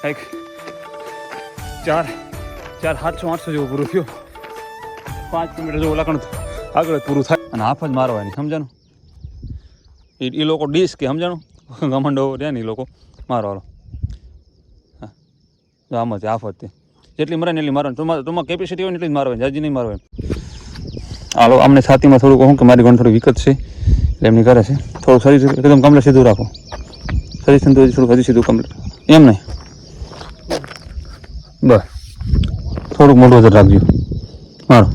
કંઈક 700-800 જેવું પૂરું થયું. 5 કિલોમીટર જેવું લાગણ આગળ પૂરું થાય અને હાફ જ મારવાની સમજાનું. એ લોકો ડીશ કે સમજાણું ગમંડો રહ્યા ને એ લોકો મારવાનો. હા તો આમ જ આફત તે જેટલી મરે ને એટલી મારવાની. તમારે કેપેસિટી હોય ને એટલી જ મારવાની, જાજી નહીં મારવાની. હાલો અમને છાતીમાં થોડુંક કહું કે મારી ઘણી થોડી વિકત છે એટલે એમની કરે છે. થોડું શરીર એકદમ કમ્પ્લીટ સીધું રાખો. શરીર થોડુંક હજી સીધું કમ્પ્લીટ એમ નહીં બસ થોડુંક મોટું વધારે રાખજો મારો.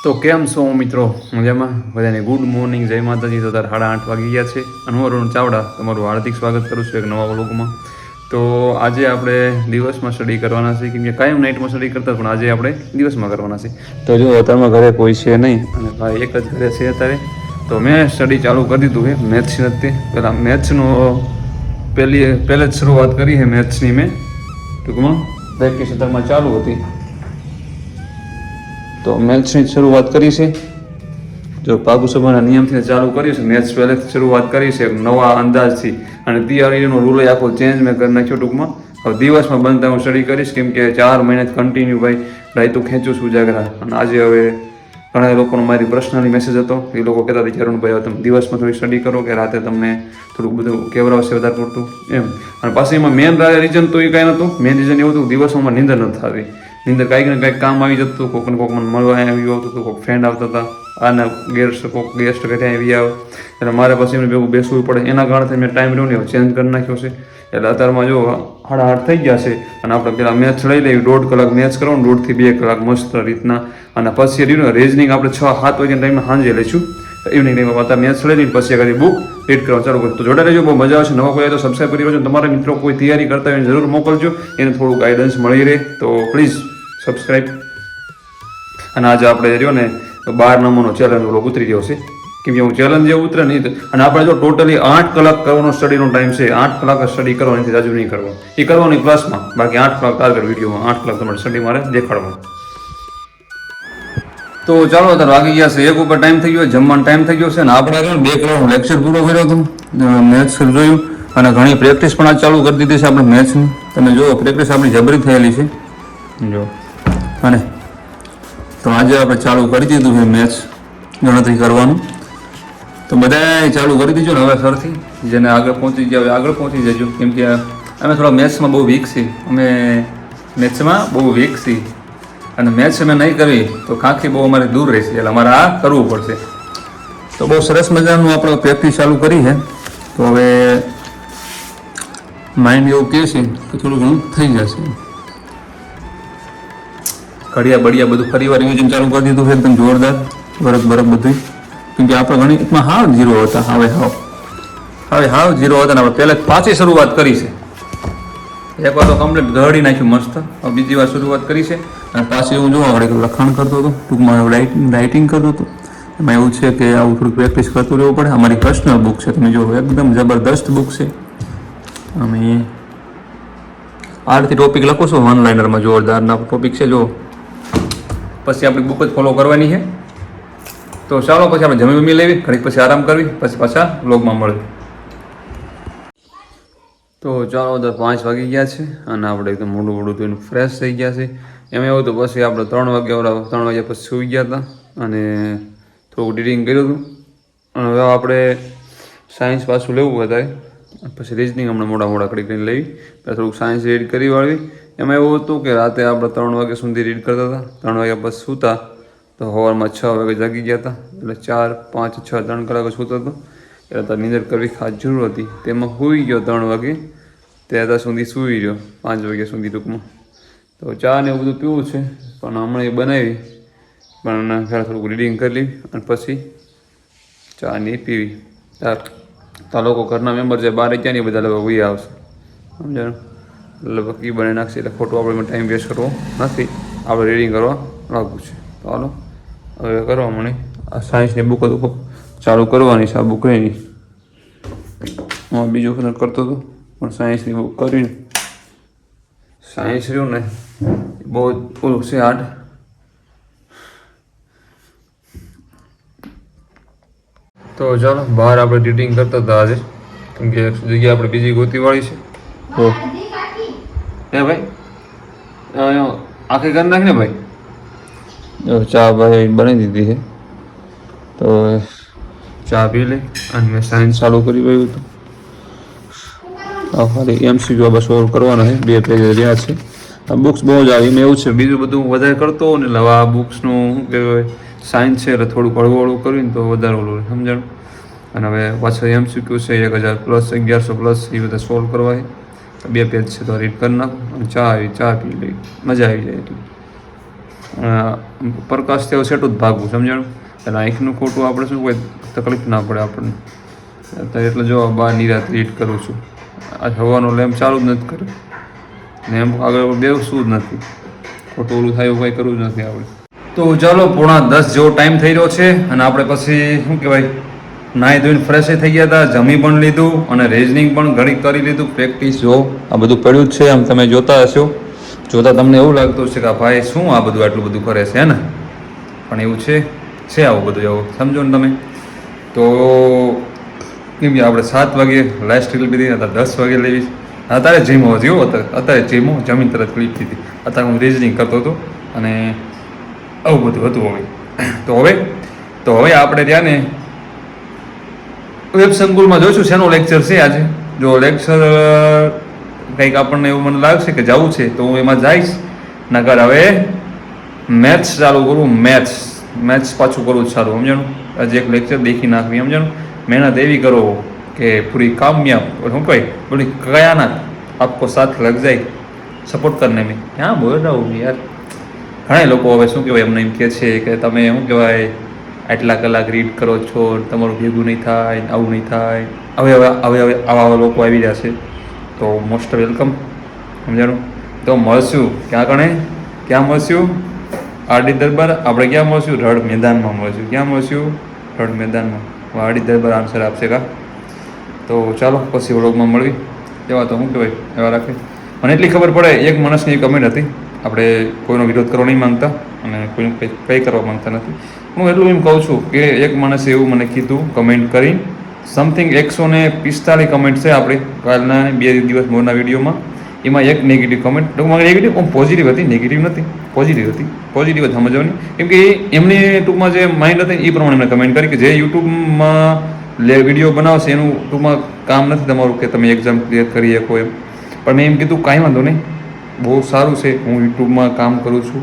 તો કેમ છો મિત્રો? મજામાં? બધાને ગુડ મોર્નિંગ, જય માતાજી. તો તાર 8:30 વાગી ગયા છે અને હું અરુણ ચાવડા તમારું હાર્દિક સ્વાગત કરું છું એક નવા વ્લોગમાં. તો આજે આપણે દિવસમાં સ્ટડી કરવાના છે, કેમ કે કાયમ નાઇટમાં સ્ટડી કરતા પણ આજે આપણે દિવસમાં કરવાના છે. તો જો અત્યારમાં ઘરે કોઈ છે નહીં અને ભાઈ એક જ ઘરે છે અત્યારે. તો મેં સ્ટડી ચાલુ કરી દીધું છે મેથ્સની હતી. પહેલાં મેથ્સનો પહેલે જ શરૂઆત કરી છે મેથ્સની. મેં ટૂંકમાં પ્રેક્ટિસ અત્યારમાં ચાલુ હતી તો મેથ્સની શરૂઆત કરી છે. જો પાગુ સભાના નિયમથી ચાલુ કર્યું છે મેથ્સ પહેલેથી શરૂઆત કરી છે નવા અંદાજથી અને તૈયારીનો રૂલ આખો ચેન્જ મેં કરી નાખ્યો ટૂંકમાં. હવે દિવસમાં બનતા હું સ્ટડી કરીશ, કેમ કે 4 મહિના કન્ટિન્યુ ભાઈ રાયતું ખેંચું છું ઉજાગરા. અને આજે હવે ઘણા લોકોનો મારી પર્સનલી મેસેજ હતો, એ લોકો કહેતા હતા કે અરુણભાઈ તમે દિવસમાં થોડી સ્ટડી કરો કે રાતે તમને થોડુંક બધું કેવરાવશે વધારે પડતું એમ. અને પાછું એમાં મેન રીઝન તો એ કાંઈ નહોતું. મેન રીઝન એવું હતું દિવસમાં નીંદર નથી થતી. નીંદર કાંઈક ને કાંઈક કામ આવી જતું હતું, કોઈકને કોઈક મને મળવા આવ્યું આવતું હતું, કોઈક ફ્રેન્ડ આવતા હતા, આના કોઈક ગેસ્ટ ઘરે આવી આવે એટલે મારે પછી એમને ભેગું બેસવું પડે. એના કારણે મેં ટાઈમ રહ્યો ને ચેન્જ કરી નાખ્યો છે. એટલે અત્યારમાં જો 8:30 થઈ ગયા છે અને આપણે પેલા મેથ્સ લઈ લઈએ. 1.5 કલાક મેથ્સ કરો ને 1.5 થી 2 કલાક મસ્ત રીતના. અને પછી રહ્યું રીઝનિંગ આપણે 6-7 વાગ્યાના ટાઈમે સાંજે લઈશું ઇવનિંગ ટાઈમમાં. પાછા મેથ્સ લઈ લઈને પછી આગળ બુક રીડ કરવાનું ચાલુ કરું. તો જોડે રહેજો, બહુ મજા આવશે. નવા કોઈ આવે તો સબસ્ક્રાઈબ કરી દેજો. તમારા મિત્રો કોઈ તૈયારી કરતા હોય જરૂર મોકલજો, એને થોડું ગાઈડન્સ મળી રહે. તો પ્લીઝ સબસ્ક્રાઈબ. અને આજે આપણે રહ્યો ને 12 નંબરનો ચેલેન્જ ઉતરી ગયો છે, કેમ કે હું ચેલેન્જ જે ઉતરે નહીં. અને આપણે જો ટોટલી 8 કલાક કરવાનો સ્ટડીનો ટાઈમ છે. 8 કલાક સ્ટડી કરવાની છે, રાજુ નહીં કરવાનું. એ કરવાની ક્લાસમાં, બાકી 8 કલાક ટાર્ગેટ વિડીયોમાં 8 કલાક તમારે સ્ટડી મારે દેખાડવાનું. તો ચાલો અત્યારે વાગી ગયા છે 1 ઉપર ટાઈમ થઈ ગયો, જમવાનો ટાઈમ થઈ ગયો છે. અને આપણે 2 કલાકનો લેક્ચર પૂરો કર્યો હતો, મેથ્સ જોયું અને ઘણી પ્રેક્ટિસ પણ આજ ચાલુ કરી દીધી છે આપણે મેથ્સની. તમે જુઓ પ્રેક્ટિસ આપણી જબરી થયેલી છે જો. અને તો આજે આપણે ચાલુ કરી દીધું છે મેથ્સ ગણતરી કરવાનું. તો બધાએ ચાલુ કરી દીધું ને હવે સરથી. જેને આગળ પહોંચી ગયા હવે આગળ પહોંચી જજો, કેમ કે અમે થોડા મેથ્સમાં બહુ વીક છીએ. અમે મેથ્સમાં બહુ વીક છીએ અને મેથ્સ અમે નહીં કરવી તો કાંખી બહુ અમારે દૂર રહેશે, એટલે અમારે આ કરવું પડશે. તો બહુ સરસ મજાનું આપણે પ્રેક્ટિસ ચાલુ કરી છે. તો હવે માઇન્ડ એવું કહે છે કે થોડું ઘણું થઈ જશે. ઘડિયા બડિયા બધું ફરીવાર રિવિઝન ચાલુ કરી દીધું છે એકદમ જોરદાર, બરફ બધું. કેમ કે આપણે ગણિતમાં હાવ 0 હતા, હવે હાવ 0 હતા ને આપણે પહેલાં 5 શરૂઆત કરી છે. એકવાર તો કમ્પ્લીટ ઘડી નાખ્યું મસ્ત, હવે બીજી વાર શરૂઆત કરી છે. અને પાછું એવું જોવા વળે કે લખાણ કરતો હતો, ટૂંકમાં રાઇટિંગ કરતો હતો. એમાં એવું છે કે આવું થોડુંક પ્રેક્ટિસ કરતું રહેવું પડે. અમારી પર્સનલ બુક છે, તમે જો એકદમ જબરદસ્ત બુક છે. અમે આરથી ટોપિક લખો છો વન લાઇનરમાં, જોરદારના ટોપિક છે જો. પછી આપણી બુક જ ફોલો કરવાની છે. તો ચાલો પછી આપણે જમી લેવી, ઘડીક પછી આરામ કરવી, પછી પાછા વ્લોગમાં મળવી. તો ચાલો તો 5 વાગી ગયા છે અને આપણે એકદમ મોડું ધોઈને ફ્રેશ થઈ ગયા છે. એમાં એવું તો પછી આપણે 3 વાગ્યા પછી સૂઈ ગયા હતા અને થોડુંક રીડિંગ કર્યું હતું. અને હવે આપણે સાયન્સ પાછું લેવું વધારે, પછી રિઝનિંગ હમણાં મોડા કરી કરીને લેવી. પછી થોડુંક સાયન્સ રીડ કરી વાળવી. એમાં એવું હતું કે રાતે આપણે 3 વાગ્યા સુધી રીડ કરતા હતા. 3 વાગ્યા પછી સૂતા તો સવારમાં 6 વાગે જાગી ગયા હતા. એટલે 4, 5, 6, 3 કલાક સૂતો હતો. એટલે તાર નીંદર કરવી ખાસ જરૂર હતી. તેમાં સૂઈ ગયો 3 વાગે, ત્યાં સુધી સૂઈ રહ્યો 5 વાગ્યા સુધી ટૂંકમાં. તો ચા ને એવું બધું પીવું છે, પણ હમણાં એ બનાવી પણ પહેલાં થોડુંક રીડિંગ કરી લેવી અને પછી ચા ને પીવી. તાર લોકો ઘરના મેમ્બર છે બહાર ક્યાં નહીં, બધા લોકો વહી આવશે સમજાયું. લગભગ એ બનાવી નાખશે એટલે ખોટું આપણે ટાઈમ વેસ્ટ કરવો નથી, આપણે રીડિંગ કરવા લાગવું છે. તો હાલો હવે કરવા મને આ સાયન્સની બુક ચાલુ કરવાની છે. આ બુક નહીં, હું બીજું વખત કરતો હતો પણ સાયન્સની બુક કરીને સાયન્સ રહ્યું ને બહુ ઓલું છે હાર્ડ. તો ચાલો બહાર આપણે રીડિંગ કરતા હતા આજે, કેમ કે જગ્યા આપણે બીજી ગોતીવાળી છે. તો એ ભાઈ આખી કરી નાખ ને ભાઈ. ચા ભાઈ બનાવી દીધી છે, તો ચા પી લે. અને મેં સાયન્સ ચાલુ કરી રહ્યું હતું. ખાલી MCQ બસ સોલ્વ કરવાના છે, 2 પેજ રહ્યા છે. આ બુક્સ બહુ જ આવી, મેં એવું છે બીજું બધું વધારે કરતો હોઉં ને, એટલે આ બુક્સનું શું કહેવાય સાયન્સ છે એટલે થોડુંક હળવું હળવું કરીને તો વધારે ઓલું સમજાણું. અને હવે પાછળ MCQ છે 1000 પ્લસ 1100 પ્લસ એ બધા સોલ્વ કરવા છે. 2 પેજ છે તો રીડ કરી નાખું અને ચા પી લઈ, મજા આવી જાય. એટલે પ્રકાશ તેઓ સેટું જ ભાગવું સમજાણું, એટલે આંખનું ખોટું આપણે શું કોઈ તકલીફ ના પડે આપણને. એટલે જો બહાર નિરાત રીડ કરું છું. આ હવાનો લેમ્પ ચાલુ જ નથી કર્યો ને, એમ આગળ બેસવું જ નથી, ખોટું ઓલું થાય એવું કંઈ કરવું જ નથી આપણે. તો ચાલો 9:45 જેવો ટાઈમ થઈ રહ્યો છે અને આપણે પછી શું કહેવાય નાહી ધોઈને ફ્રેશ થઈ ગયા હતા, જમી પણ લીધું અને રીઝનિંગ પણ ઘણી કરી લીધું. પ્રેક્ટિસ જો આ બધું પડ્યું જ છે, આમ તમે જોતા હશો. જોતા તમને એવું લાગતું હશે કે ભાઈ શું આ બધું આટલું બધું કરે છે ને, પણ એવું છે આવું બધું, એવું સમજો ને તમે. તો કેમ કે આપણે 7 વાગે લાસ્ટ રીલ લીધી, અત્યારે 10 વાગે લેવી. અત્યારે જીમ હોવા જેવો, અત્યારે જીમો જમીન તરત ક્લિપ દીધી. અત્યારે હું રીઝનિંગ કરતો હતો અને આવું બધું હતું. હવે આપણે ત્યાં ને વેબ સંકુલમાં જોઈશું શેનો લેક્ચર છે આજે. જો લેક્ચર કંઈક આપણને એવું મને લાગશે કે જવું છે તો હું એમાં જઈશ. નકર હવે મેથ્સ ચાલુ કરું, મેથ્સ પાછું કરવું જ સારું સમજાણું. આજે એક લેક્ચર દેખી નાખવી સમજાણું. મહેનત એવી કરો કે પૂરી કામયાબ શું કહે બોલી કયાના આપકો સાથ લગ જાય સપોર્ટ કરને મેં. ક્યાં બોલ રહા હું યાર. ઘણા લોકો હવે શું કહેવાય એમને એમ કહે છે કે તમે શું કહેવાય આટલા કલાક રીડ કરો છો, તમારું ભેગું નહીં થાય, આવું નહીં થાય. હવે આવા લોકો આવી રહ્યા છે, તો મોસ્ટ વેલકમ સમજાણું. તો મળશું ક્યાં મળશું? આરડી દરબાર. આપણે ક્યાં મળશું? રડ મેદાનમાં મળશું. ક્યાં મળશું? રડ મેદાનમાં. આરડી દરબાર આન્સર આપશે કા. તો ચાલો પછી વ્લોગમાં મળવી. એવા તો શું કહેવાય એવા રાખે. મને એટલી ખબર પડે, એક માણસની કમેન્ટ હતી, આપણે કોઈનો વિરોધ કરવા નહીં માંગતા અને કોઈનું કંઈ કરવા માંગતા નથી. હું એટલું એમ કહું છું કે એક માણસે એવું મને કીધું કમેન્ટ કરીને, સમથિંગ 145 કમેન્ટ છે આપણી કાલના 2 દિવસ મોરના વિડીયોમાં. એમાં એક નેગેટિવ કમેન્ટ, ટૂંકમાં નેગેટિવ પોઝિટિવ હતી, નેગેટિવ નથી, પોઝિટિવ હતી. પોઝિટિવ જ સમજવાની, કેમ કે એમની ટૂંકમાં જે માઇન્ડ હતી એ પ્રમાણે એમણે કમેન્ટ કરી કે જે યુટ્યુબમાં વિડીયો બનાવશે એનું ટૂંકમાં કામ નથી તમારું કે તમે એક્ઝામ ક્લિયર કરી શકો એમ. પણ મેં એમ કીધું કાંઈ વાંધો નહીં, બહુ સારું છે, હું યુટ્યુબમાં કામ કરું છું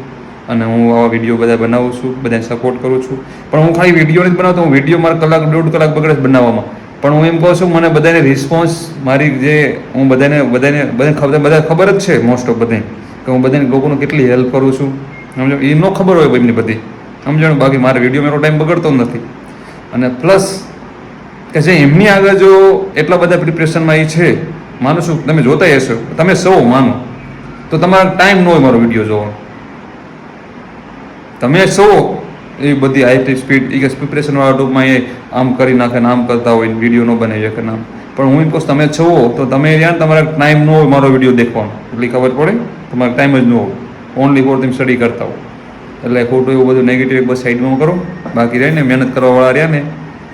અને હું આવા વિડીયો બધા બનાવું છું, બધાને સપોર્ટ કરું છું. પણ હું ખાલી વિડીયો નથી બનાવતો, હું વિડીયો મારા 1-1.5 કલાક બગડે બનાવવામાં. પણ હું એમ કહું છું મને બધાને રિસ્પોન્સ મારી જે હું બધાને ખબર જ છે મોસ્ટ ઓફ બધાને કે હું બધાને લોકોને કેટલી હેલ્પ કરું છું સમજો. એ ન ખબર હોય એમની બધી સમજાણું. બાકી મારા વિડીયો મારો ટાઈમ બગડતો નથી. અને પ્લસ કે જે એમની આગળ જો એટલા બધા પ્રિપરેશનમાં એ છે, માનું છું તમે જોતા હશો, તમે સૌ માનો તો તમારો ટાઈમ ન હોય મારો વિડીયો જોવાનો. તમે સૌ એ બધી હાઈ સ્પીડ પ્રિપરેશનવાળા ટૂંકમાં એ આમ કરી નાખે ને આમ કરતા હોય ને વિડીયો ન બનાવી શકે નામ. પણ હું એમ કહું તમે છો તો તમે ત્યાં તમારા ટાઈમ ન હોય મારો વિડીયો દેખવાનો, એટલી ખબર પડે તમારે ટાઈમ જ ન હોય, ઓનલી ફોર તમે સ્ટડી કરતા હો. એટલે ખોટું એવું બધું નેગેટિવ બસ સાઈડમાં કરો. બાકી રહીને મહેનત કરવાવાળા રહ્યા ને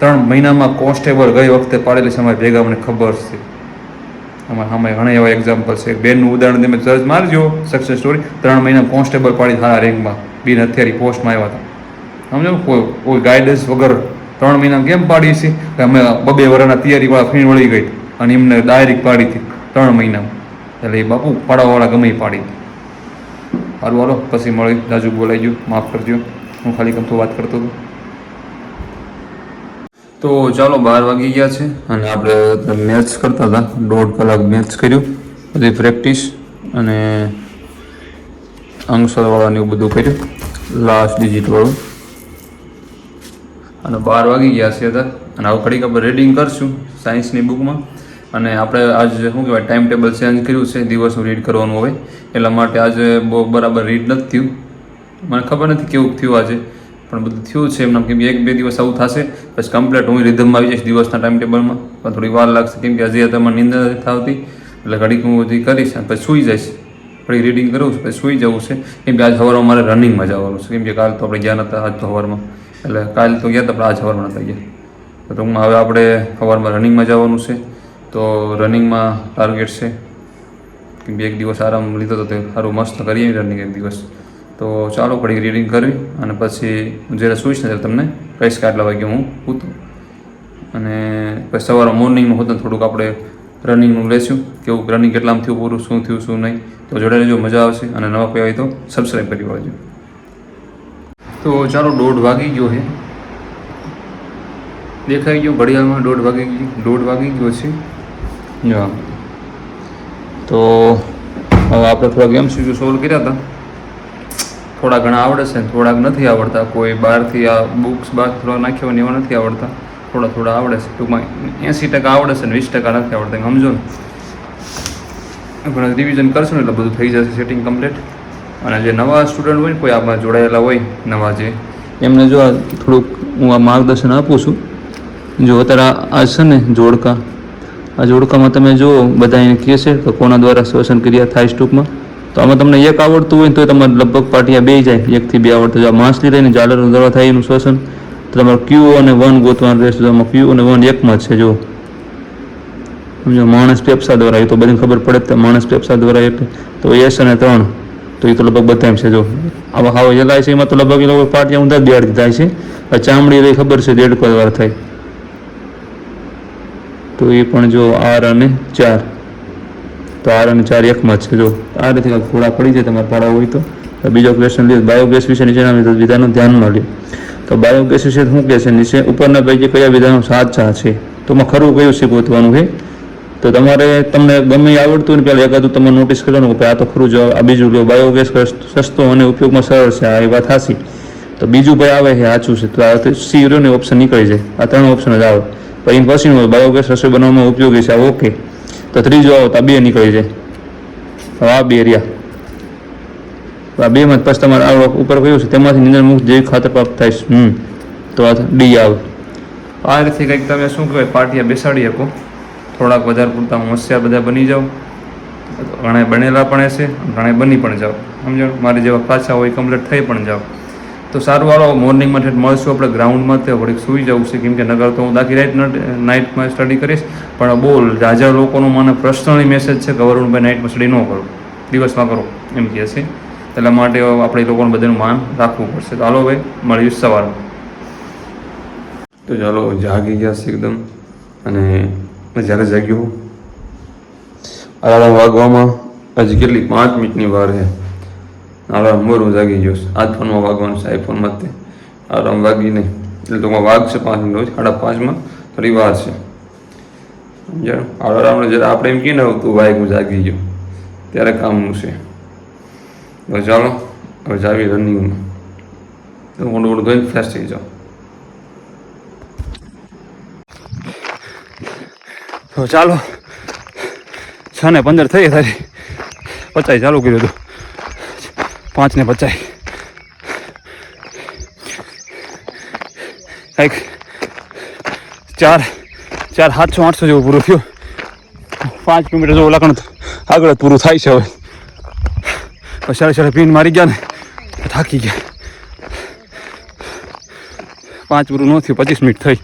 3 મહિનામાં કોન્સ્ટેબલ ગઈ વખતે પાડેલી છે અમારે ભેગા, મને ખબર છે. અમારે ઘણા એવા એક્ઝામ્પલ છે. બેનનું ઉદાહરણ તમે સર્ચ મારજો સક્સેસ સ્ટોરી, 3 મહિના કોન્સ્ટેબલ પાડી સારા રેન્કમાં, બિન હથિયારી પોસ્ટમાં આવ્યા હતા સમજો. કોઈ ગાઈડન્સ વગર 3 મહિના કેમ પાડી છે કે અમે 2 વર્ષના તૈયારીવાળા ફીણ વળી ગઈ અને એમને ડાયરેક્ટ પાડી હતી 3 મહિનામાં. એટલે એ બાપુ પાડાવાળા ગમે પાડી. સારું હાલો પછી મળી. રાજુ બોલાઈ ગયું, માફ કરજો, હું ખાલી કમતું વાત કરતો હતો. તો ચાલો 12 વાગી ગયા છે અને આપણે મેથ્સ કરતા હતા, 1.5 કલાક મેથ્સ કર્યું, બધી પ્રેક્ટિસ અને અંકસરવાળાને એવું બધું કર્યું, લાસ્ટ ડિજિટવાળું. અને 12 વાગી ગયા છે અત્યારે. અને હવે ઘડીક આપણે રીડિંગ કરશું સાયન્સની બુકમાં. અને આપણે આજે શું કહેવાય ટાઈમ ટેબલ ચેન્જ કર્યું છે, દિવસનું રીડ કરવાનું હોય એટલા માટે આજે બહુ બરાબર રીડ નથી થયું. મને ખબર નથી કેવું થયું આજે, પણ બધું થયું છે એમના. કેમ કે 1-2 દિવસ આવું થશે પછી કમ્પ્લીટ હું રિધમમાં આવી જઈશ દિવસના ટાઈમ ટેબલમાં. પણ થોડી વાર લાગશે કેમ કે હજી તમારે નીંદર નથી આવતી, એટલે ઘડીક હું બધી કરીશ અને પછી સૂઈ જઈશ. થોડી રીડિંગ કરું છું પછી સૂઈ જવું છે, કેમ કે આજ સવારમાં મારે રનિંગમાં જવાનું છે. કેમ કે કાલ તો આપણે ગયા નહોતા, આજ તો સવારમાં, એટલે કાલ તો ગયા હતા પણ આજ સવારમાં નહોતા ગયા. ટૂંકમાં હવે આપણે સવારમાં રનિંગમાં જવાનું છે. તો રનિંગમાં ટાર્ગેટ છે કે 1 દિવસ આરામ લીધો તો તે સારું મસ્ત કરીએ રનિંગ 1 દિવસ. તો ચાલો ઘડી રીડિંગ કરવી અને પછી જ્યારે સૂઈશ ને ત્યારે તમને કહીશ કે આટલા વાગે હું ઉઠું. અને પછી સવારે મોર્નિંગનું હોતું થોડુંક આપણે રનિંગનું લેશું, કેવું રનિંગ કેટલામાં થયું પૂરું, શું થયું શું નહીં. તો જોડે જો મજા આવશે. અને નવા કોઈ હોય તો સબસ્ક્રાઈબ કરી વાળજો. તો ચાલો 1:30 વાગી ગયો છે, દેખાઈ ગયો ઘડિયાળમાં 1:30 વાગી ગયો છે. જો તો હવે આપણે થોડાક MCQ સોલ્વ કર્યા હતા. થોડા ઘણા આવડે છે, થોડાક નથી આવડતા. કોઈ બહારથી આ બુક્સ બહાર થોડા નાખ્યા હોય એવા નથી આવડતા, થોડા આવડે છે. ટૂંકમાં 80% આવડે છે ને 20% નથી આવડતા, સમજો ને. પણ રિવિઝન કરશું ને એટલે બધું થઈ જશે સેટિંગ કમ્પ્લીટ. અને જે નવા સ્ટુડન્ટ હોય ને, કોઈ આમાં જોડાયેલા હોય નવા, જે એમને જો થોડુંક હું આ માર્ગદર્શન આપું છું. જો અત્યારે આ છે ને જોડકા, આ જોડકામાં તમે જો બધા એને કહે છે કે કોના દ્વારા શ્વસન ક્રિયા થાય ટૂંકમાં. તો આમાં તમને એક આવડતું હોય તો તમારે લગભગ પાટિયા 2 જાય, 1 થી 2 આવડતું. જો આ માછલી રહીને જાલર દ્વારા થાય એનું શ્વસન, તો તમારે Q અને 1 ગોતવાનું રહેશે. આમાં Q અને 1 એકમાં જ છે. જો સમજો, માણસ ફેફસા દ્વારા, એ તો બધાને ખબર પડે જ, માણસ ફેફસા દ્વારા એટલે તો S અને 3, તો એ તો લગભગ બધા છે. જો આવા હાવ જલાય છે એમાં તો લગભગ એ લોકો પાટિયા ઊંધા બેડ થાય છે. ચામડી રહી ખબર છે દેડકો દ્વારા થાય, તો એ પણ જો R અને 4, તો R અને 4 એકમાં જ છે. જો આ રીતે થોડા પડી જાય તમારે પાડવા હોય તો. બીજો ક્વેશ્ચન લ્યો, બાયોગેસ વિશે નીચેના વિધાનો ધ્યાનમાં લ્યો. તો બાયોગેસ વિશે શું કહે છે, નીચે ઉપરના પૈકી કયા વિધાનો સાચા છે, તો એમાં ખરું કયું છે ગોતવાનું છે. તો તમને ગમે આવડતું ને પહેલાં એકાદું તમે નોટિસ કરવાનું કે આ તો ખરું જવાબ. આ બીજું લ્યો, બાયોગેસ સસ્તો અને ઉપયોગમાં સરળ છે, આ એ વાત સાચી. તો બીજું ભાઈ આવે છે સાચું છે, તો આ C રહ્યો ને ઓપ્શન નીકળી જાય. આ 3 ઓપ્શન જ આવે. પછી બાયોગેસ રસોઈ બનાવવામાં ઉપયોગી છે, આ ઓકે. તો ત્રીજો આવો તો આ 2 નીકળી જાય. હવે આ 2 રહ્યા, આ 2માં પછી તમારે આ ઉપર કયું છે તેમાંથી નિંદણમુક્ત જૈવિક ખાતર પ્રાપ્ત થાય છે. તો આ D આવે. આ રીતે કંઈક તમે શું કહેવાય પાટિયા બેસાડી શકો. થોડાક વધારે પૂરતા હોશિયાર બધા બની જાઓ. ઘણા બનેલા પણ હશે, ઘણા બની પણ જાઓ, સમજો. મારી જેવા પાછા હોય કમ્પ્લીટ થઈ પણ જાઓ. તો સારું, વાળો મોર્નિંગમાં મળશું આપણે ગ્રાઉન્ડમાં. તે ઘડીક સૂઈ જવું છે, કેમ કે નગર તો હું દાખી નાઇટમાં સ્ટડી કરીશ. પણ બહુ જાજા લોકોનો મને પર્સનલી મેસેજ છે કે વરુણભાઈ નાઇટમાં સ્ટડી ન કરો, દિવસમાં કરો એમ કહે છે. એટલા માટે આપણે એ લોકોને બધાનું માન રાખવું પડશે. તો હાલો ભાઈ, મળીશું સવારમાં. તો ચાલો, જાગી ગયા છે એકદમ. અને જ્યારે જાગ્યો અલાર્મ વાગવામાં હજી કેટલી 5 મિનિટની વાર છે. અલાર્મ મોરું જાગી ગયો છે. આજ ફોનમાં વાગવાનું છે, આઈફોનમાં જ. અલાર્મ વાગી નહીં એટલે તો વાગશે 5 મિનિટ, રોજ 5:30 થોડી વાર છે, સમજાયું. અલાર્મને જ્યારે આપણે એમ કહીએ ને તું વાગ હું જાગી ગયો, ત્યારે કામનું છે. તો ચાલો હવે જાવી રનિંગમાં. તો મોટું ધોઈને ફ્રેશ થઈ જાઓ. તો ચાલો, 6:15 થઈ તારી 50 ચાલુ કર્યું હતું. 5:50 કંઈક 4 700 800 જેવું પૂરું થયું. 5 કિલોમીટર જેવું લાગણ આગળ પૂરું થાય છે. હવે પછી પીન મારી ગયા ને થાકી ગયા. 5 પૂરું ન થયું, 25 મિનિટ થઈ.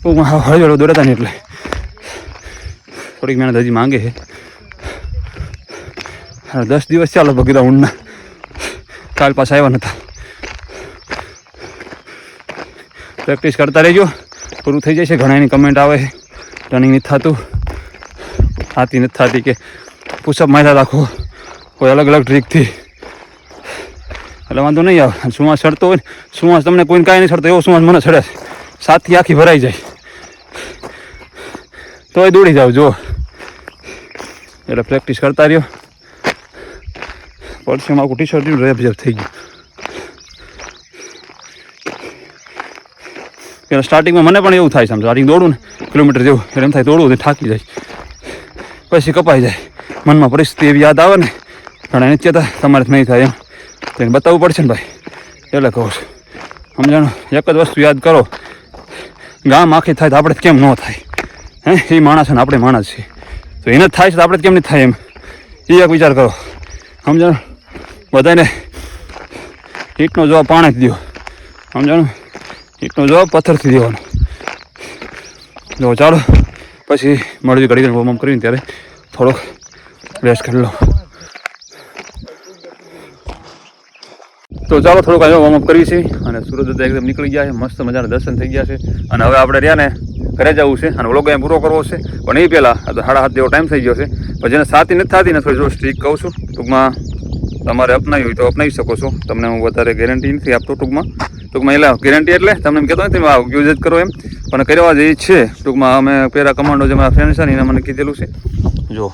હળવેળો દોડતા ને એટલે થોડીક મહેનત હજી માંગે છે. 10 દિવસ ચાલો બગીરા ઊંડના. કાલ પાછા આવ્યા નતા. પ્રેક્ટિસ કરતા રહેજો, પૂરું થઈ જાય છે. ઘણા એની કમેન્ટ આવે છે રનિંગ નથી થતું, થતી નથી થતી, કે પુશઅપ માર્યા રાખો કોઈ અલગ અલગ ટ્રીકથી. એટલે વાંધો નહીં આવે. સુવાસ ચડતો હોય ને, સુવાસ તમને કોઈને કાંઈ નહીં ચડતો, એવો સુવાસ મને ચડે છે. 7થી આખી ભરાઈ જાય તોય દોડી જાવ જો. એટલે પ્રેક્ટિસ કરતા રહ્યો. પરસેમાં આખું ટી-શર્ટ રેપ થઈ ગયું. પેલા સ્ટાર્ટિંગમાં મને પણ એવું થાય છે, સ્ટાર્ટિંગ દોડું ને કિલોમીટર જેવું એટલે એમ થાય દોડવું, થાકી જાય, પછી કપાઈ જાય. મનમાં પરિસ્થિતિ એવી યાદ આવે ને, ઘણા નથી કહેતા તમારે નહીં થાય એમ, તેને બતાવવું પડશે ને ભાઈ. એટલે કહું છું, સમજાણું. એક જ વસ્તુ યાદ કરો, ગામ આખી થાય તો આપણે કેમ ન થાય? એ માણસ ને આપણે માણસ છીએ, તો એને જ થાય છે તો આપણે કેમ નહીં થાય? એમ એ એક વિચાર કરો, સમજાણું. બધાને હીટનો જવાબ પાણી જ દો, સમજાણું. ઈટનો જવાબ પથ્થરથી દેવાનો. જો ચાલો પછી મળવી ઘડી વોર્મ અપ કરીને ત્યારે થોડોક રેસ્ટ કરી લો. તો ચાલો થોડુંક આજે વોર્મ અપ કરીએ છીએ અને સૂરજ દાદા એકદમ નીકળી ગયા છે, મસ્ત મજાના દર્શન થઈ ગયા છે અને હવે આપણે રહ્યા ને ઘરે જવું છે અને વ્લોગ અહીંયા પૂરો કરવો છે. પણ એ પહેલાં આ તો 7:30 જેવો ટાઈમ થઈ ગયો છે. પણ જેને સાથી નથી થતી ને થોડી જો સ્ટ્રીક કહું છું, ટૂંકમાં તમારે અપનાવી હોય તો અપનાવી શકો છો. તમને હું વધારે ગેરંટી નથી આપતો. ટૂંકમાં એટલે ગેરંટી એટલે તમને એમ કહેતો નથી યુઝ જ કરો એમ, પણ કરવા જેવી છે. ટૂંકમાં અમે પેરા કમાન્ડો જે મારા ફ્રેન્ડ છે ને એને મને કીધેલું છે. જો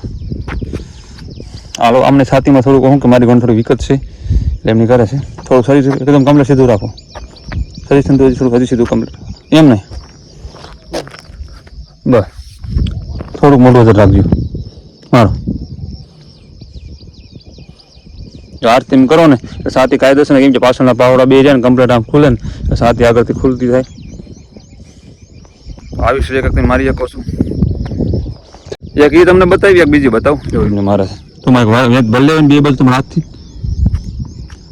હાલો અમને છાતીમાં થોડુંક કહું કે મારી ઘણી થોડી વિકત છે એટલે એમની કરે છે. થોડુંક શરીર એકદમ કમ્પ્લીટ સીધું રાખો. શરીર થોડું હજી સીધું કમ્પ્લીટ એમ નહીં, બસ થોડુંક મોટું વધારે રાખજો મારો. જો આરતી એમ કરો ને તો સાથી કાયદેસર કેમ કે પાછળના પાવડા બે જાય ને કમ્પ્લીટ આમ ખુલે ને સાથી આગળથી ખુલતી થાય. આવી શ્રેય કંઈક મારી શકો છો. એક એ તમને બતાવી, એક બીજી બતાવું. જો એમને મારે તો મારે ભલે બે બાજુ તમે હાથથી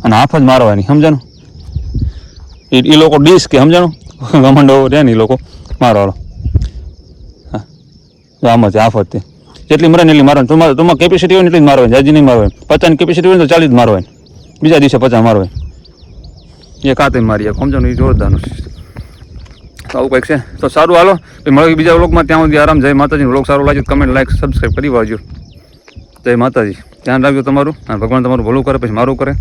અને હાફ જ મારવાની, સમજાનું? એ લોકો ડીશ કે સમજાણું ગમંડો રહે ને એ લોકો મારવાળો. હા આમ જ હાફ જ તે જેટલી મરે ને એટલી મારવાની. તમારે કેપેસિટી હોય ને એટલી જ મારવાની, જાજી નહીં મારવાની. 50ની કેપેસિટી હોય ને તો 40 જ મારવાની, બીજા દિવસે 50 મારવાની. એક હાથે મારી સમજાનું, એ જોરદારનું છે. આવું કંઈક છે. તો સારું હાલો મળે બીજા વ્લોગમાં. ત્યાં સુધી આરામ. જય માતાજી. વ્લોગ સારો લાગ્યો કમેન્ટ લાઈક સબસ્ક્રાઈબ કરી વાજો. જય માતાજી. ધ્યાન રાખજો તમારું અને ભગવાન તમારું ભલું કરે પછી મારું કરે.